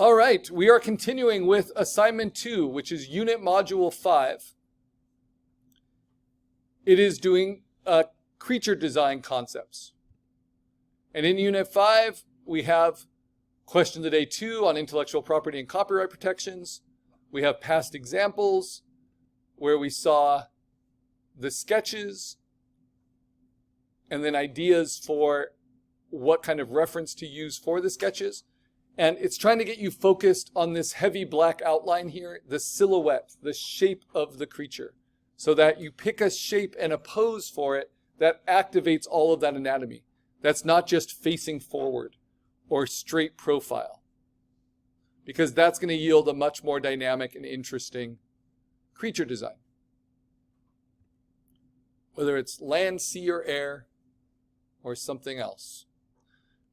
All right, we are continuing with assignment 2, which is unit module 5. It is doing creature design concepts. And in unit 5, we have question of the day 2 on intellectual property and copyright protections. We have past examples where we saw the sketches and then ideas for what kind of reference to use for the sketches. And it's trying to get you focused on this heavy black outline here, the silhouette, the shape of the creature, so that you pick a shape and a pose for it that activates all of that anatomy. That's not just facing forward or straight profile, because that's going to yield a much more dynamic and interesting creature design. Whether it's land, sea, or air, or something else.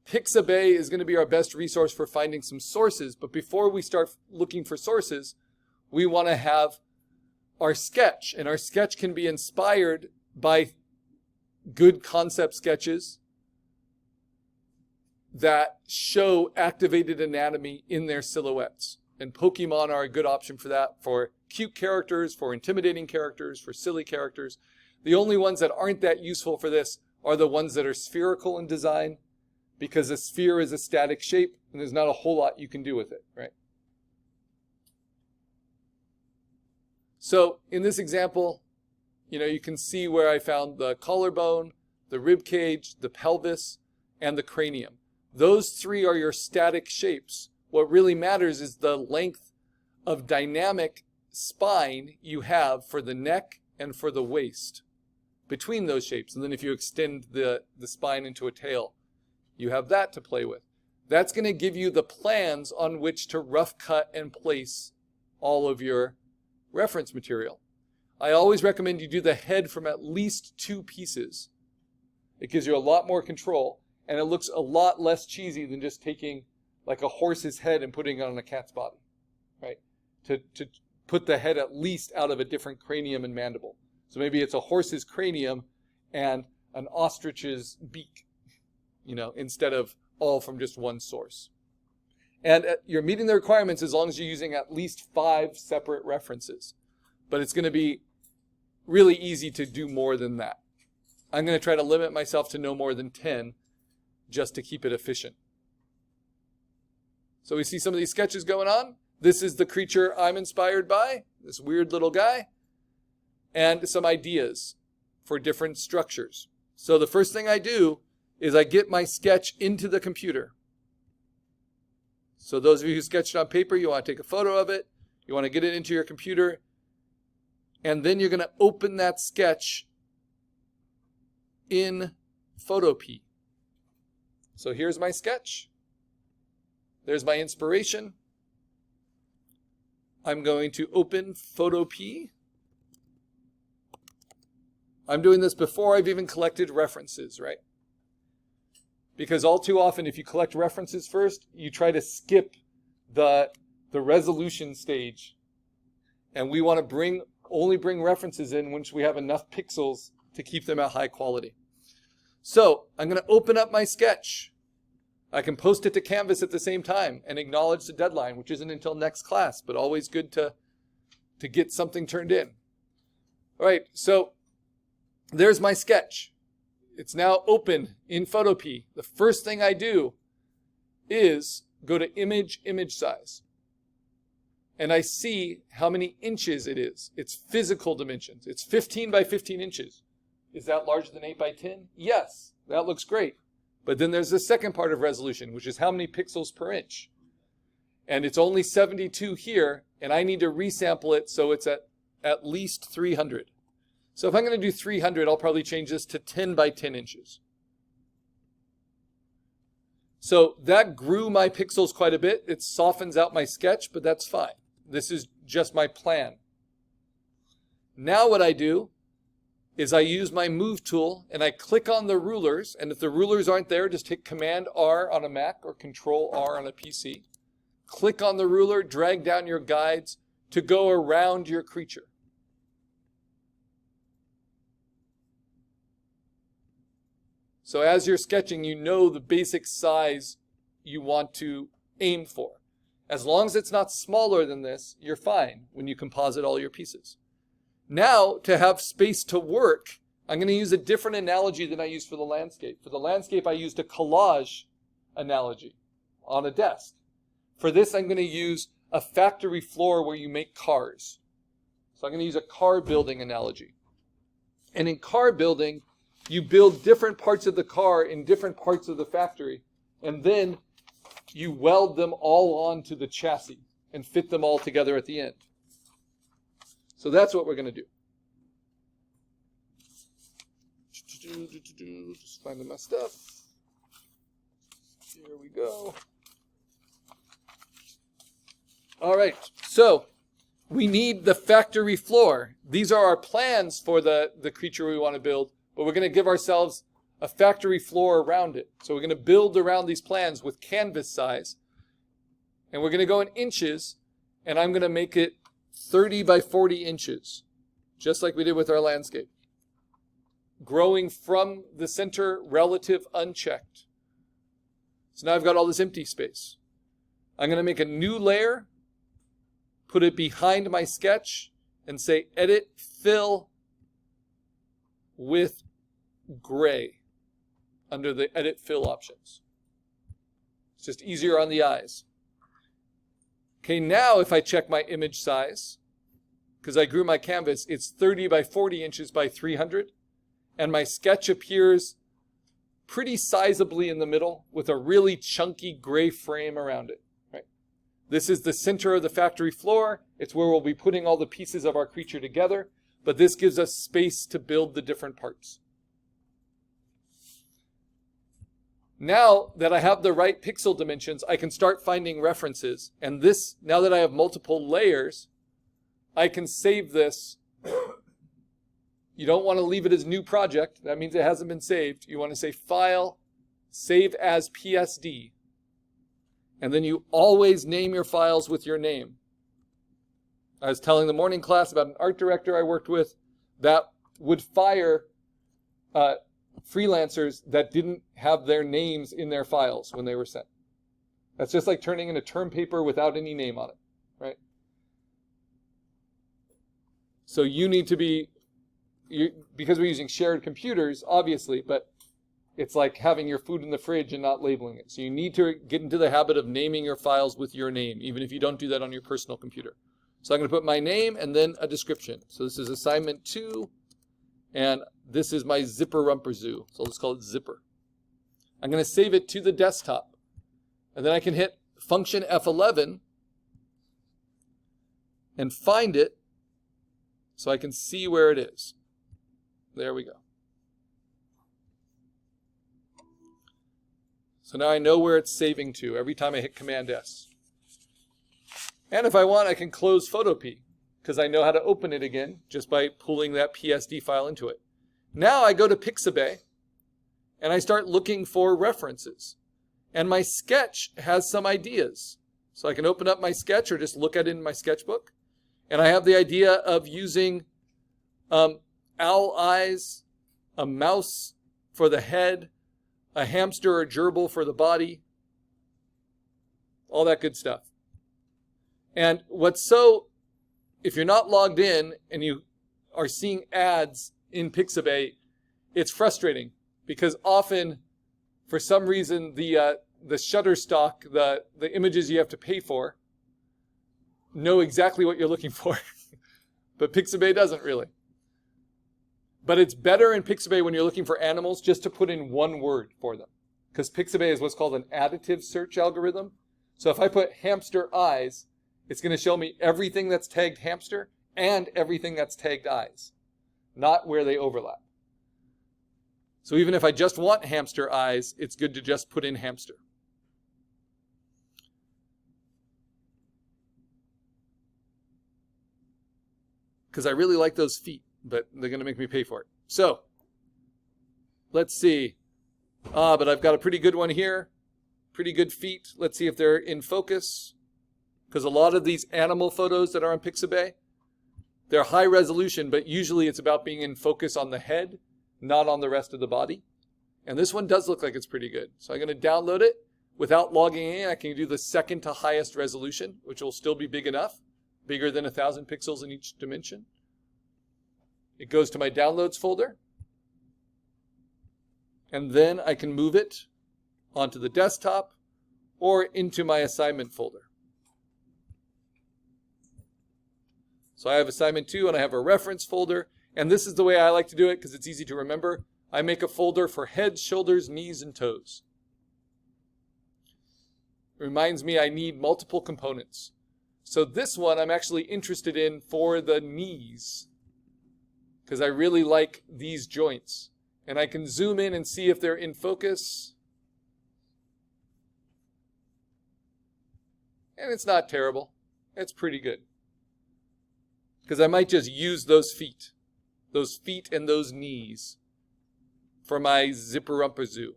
Pixabay is going to be our best resource for finding some sources, but before we start looking for sources, we want to have our sketch, and our sketch can be inspired by good concept sketches that show activated anatomy in their silhouettes. And Pokemon are a good option for that, for cute characters, for intimidating characters, for silly characters. The only ones that aren't that useful for this are the ones that are spherical in design, because a sphere is a static shape and there's not a whole lot you can do with it, right? So in this example, you can see where I found the collarbone, the rib cage, the pelvis, and the cranium. Those 3 are your static shapes. What really matters is the length of dynamic spine you have for the neck and for the waist between those shapes. And then if you extend the spine into a tail, you have that to play with. That's going to give you the plans on which to rough cut and place all of your reference material. I always recommend you do the head from at least 2 pieces. It gives you a lot more control, and it looks a lot less cheesy than just taking like a horse's head and putting it on a cat's body, right? To put the head at least out of a different cranium and mandible. So maybe it's a horse's cranium and an ostrich's beak, instead of all from just one source. And you're meeting the requirements as long as you're using at least 5 separate references. But it's going to be really easy to do more than that. I'm going to try to limit myself to no more than 10 just to keep it efficient. So we see some of these sketches going on. This is the creature I'm inspired by, this weird little guy, and some ideas for different structures. So the first thing I do is I get my sketch into the computer. So those of you who sketched on paper, you want to take a photo of it. You want to get it into your computer. And then you're going to open that sketch in Photopea. So here's my sketch. There's my inspiration. I'm going to open Photopea. I'm doing this before I've even collected references, right? Because all too often, if you collect references first, you try to skip the resolution stage. And we want to only bring references in once we have enough pixels to keep them at high quality. So I'm going to open up my sketch. I can post it to Canvas at the same time and acknowledge the deadline, which isn't until next class, but always good to get something turned in. All right, so there's my sketch. It's now open in Photopea. The first thing I do is go to image size. And I see how many inches it is. It's physical dimensions. It's 15 by 15 inches. Is that larger than 8 by 10? Yes, that looks great. But then there's the second part of resolution, which is how many pixels per inch. And it's only 72 here, and I need to resample it so it's at least 300. So if I'm going to do 300, I'll probably change this to 10 by 10 inches. So that grew my pixels quite a bit. It softens out my sketch, but that's fine. This is just my plan. Now what I do is I use my move tool and I click on the rulers. And if the rulers aren't there, just hit Command R on a Mac or Control R on a PC. Click on the ruler, drag down your guides to go around your creature. So as you're sketching, you know the basic size you want to aim for. As long as it's not smaller than this, you're fine when you composite all your pieces. Now, to have space to work, I'm going to use a different analogy than I used for the landscape. For the landscape, I used a collage analogy on a desk. For this, I'm going to use a factory floor where you make cars. So I'm going to use a car building analogy. And in car building, you build different parts of the car in different parts of the factory, and then you weld them all onto the chassis and fit them all together at the end. So that's what we're going to do. Just finding my stuff. Here we go. All right, so we need the factory floor. These are our plans for the creature we want to build, but we're going to give ourselves a factory floor around it. So we're going to build around these plans with canvas size. And we're going to go in inches, and I'm going to make it 30 by 40 inches, just like we did with our landscape. Growing from the center, relative unchecked. So now I've got all this empty space. I'm going to make a new layer, put it behind my sketch, and say edit fill with gray under the edit fill options. It's just easier on the eyes. Okay, now if I check my image size, because I grew my canvas, it's 30 by 40 inches by 300, and my sketch appears pretty sizably in the middle with a really chunky gray frame around it. Right? This is the center of the factory floor. It's where we'll be putting all the pieces of our creature together, but this gives us space to build the different parts. Now that I have the right pixel dimensions, I can start finding references. And this, now that I have multiple layers, I can save this. You don't want to leave it as new project. That means it hasn't been saved. You want to say File, Save as PSD. And then you always name your files with your name. I was telling the morning class about an art director I worked with that would fire freelancers that didn't have their names in their files when they were sent. That's just like turning in a term paper without any name on it, right? So you need to be, because we're using shared computers, obviously, but it's like having your food in the fridge and not labeling it. So you need to get into the habit of naming your files with your name, even if you don't do that on your personal computer. So I'm going to put my name and then a description. So this is assignment 2, and this is my zipper rumper zoo. So let's call it zipper. I'm going to save it to the desktop. And then I can hit function F11 and find it so I can see where it is. There we go. So now I know where it's saving to every time I hit Command S. And if I want, I can close Photopea because I know how to open it again just by pulling that PSD file into it. Now I go to Pixabay and I start looking for references. And my sketch has some ideas. So I can open up my sketch or just look at it in my sketchbook. And I have the idea of using owl eyes, a mouse for the head, a hamster or gerbil for the body, all that good stuff. And if you're not logged in and you are seeing ads in Pixabay, it's frustrating because often, for some reason, the Shutterstock, the images you have to pay for, know exactly what you're looking for, but Pixabay doesn't really. But it's better in Pixabay when you're looking for animals just to put in one word for them, because Pixabay is what's called an additive search algorithm. So if I put hamster eyes, it's going to show me everything that's tagged hamster and everything that's tagged eyes, not where they overlap. So even if I just want hamster eyes, it's good to just put in hamster. Because I really like those feet, but they're going to make me pay for it. So let's see. But I've got a pretty good one here. Pretty good feet. Let's see if they're in focus. Because a lot of these animal photos that are on Pixabay, they're high resolution, but usually it's about being in focus on the head, not on the rest of the body. And this one does look like it's pretty good. So I'm going to download it. Without logging in, I can do the second to highest resolution, which will still be big enough, bigger than 1,000 pixels in each dimension. It goes to my downloads folder. And then I can move it onto the desktop or into my assignment folder. So I have assignment 2 and I have a reference folder. And this is the way I like to do it because it's easy to remember. I make a folder for heads, shoulders, knees, and toes. It reminds me I need multiple components. So this one I'm actually interested in for the knees because I really like these joints. And I can zoom in and see if they're in focus. And it's not terrible. It's pretty good. Because I might just use those feet and those knees for my zipper-rumper-zoo.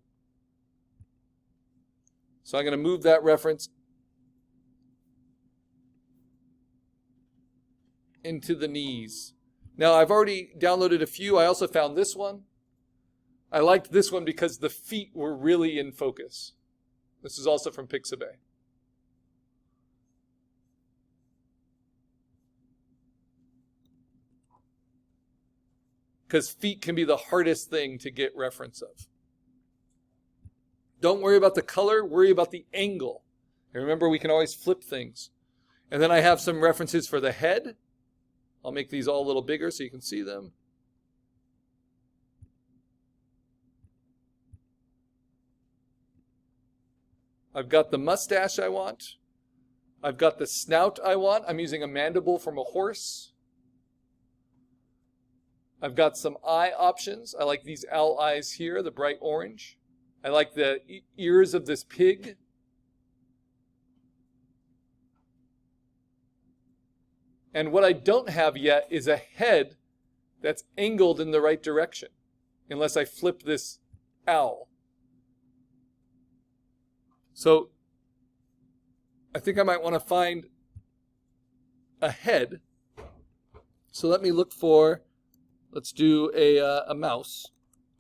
So I'm going to move that reference into the knees. Now I've already downloaded a few. I also found this one. I liked this one because the feet were really in focus. This is also from Pixabay. Because feet can be the hardest thing to get reference of. Don't worry about the color, worry about the angle. And remember, we can always flip things. And then I have some references for the head. I'll make these all a little bigger so you can see them. I've got the mustache I want. I've got the snout I want. I'm using a mandible from a horse. I've got some eye options. I like these owl eyes here, the bright orange. I like the ears of this pig. And what I don't have yet is a head that's angled in the right direction, unless I flip this owl. So I think I might want to find a head. So let me look for, let's do a mouse.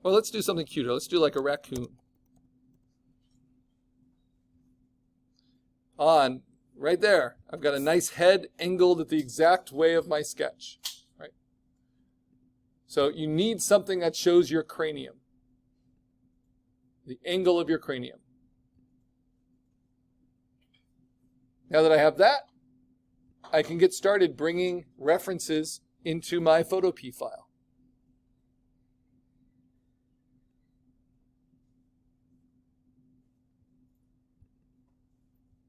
Well, let's do something cuter. Let's do like a raccoon. On, right there, I've got a nice head angled at the exact way of my sketch. Right? So you need something that shows your cranium. The angle of your cranium. Now that I have that, I can get started bringing references into my Photopea file.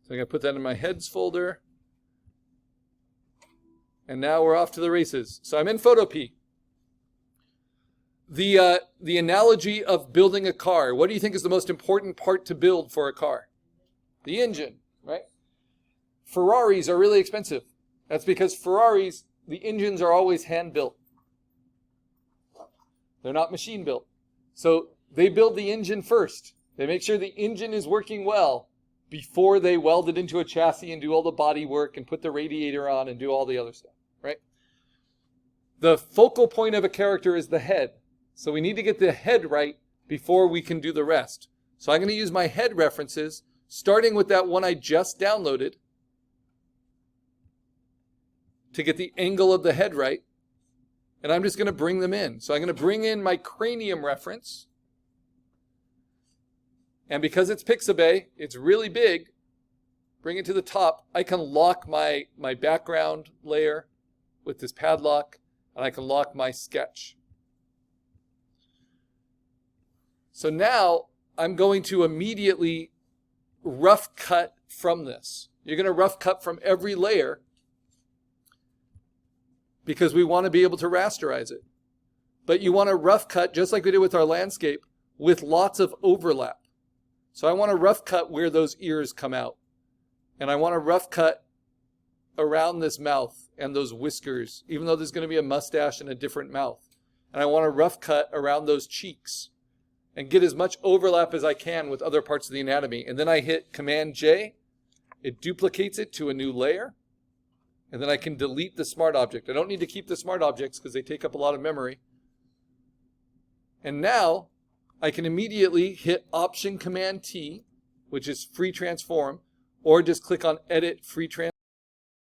So I'm going to put that in my heads folder. And now we're off to the races. So I'm in Photopea. The analogy of building a car. What do you think is the most important part to build for a car? The engine, right? Ferraris are really expensive. That's because Ferraris, the engines are always hand-built. They're not machine-built. So they build the engine first. They make sure the engine is working well before they weld it into a chassis and do all the body work and put the radiator on and do all the other stuff, right? The focal point of a character is the head. So we need to get the head right before we can do the rest. So I'm going to use my head references, starting with that one I just downloaded, to get the angle of the head right. And I'm just going to bring them in. So I'm going to bring in my cranium reference. And because it's Pixabay, it's really big. Bring it to the top. I can lock my background layer with this padlock, and I can lock my sketch. So now I'm going to immediately rough cut from this. You're going to rough cut from every layer because we want to be able to rasterize it. But you want to rough cut, just like we did with our landscape, with lots of overlap. So I want to rough cut where those ears come out. And I want to rough cut around this mouth and those whiskers, even though there's going to be a mustache and a different mouth. And I want to rough cut around those cheeks and get as much overlap as I can with other parts of the anatomy. And then I hit Command J. It duplicates it to a new layer. And then I can delete the smart object. I don't need to keep the smart objects because they take up a lot of memory. And now I can immediately hit Option Command T, which is free transform, or just click on edit free transform.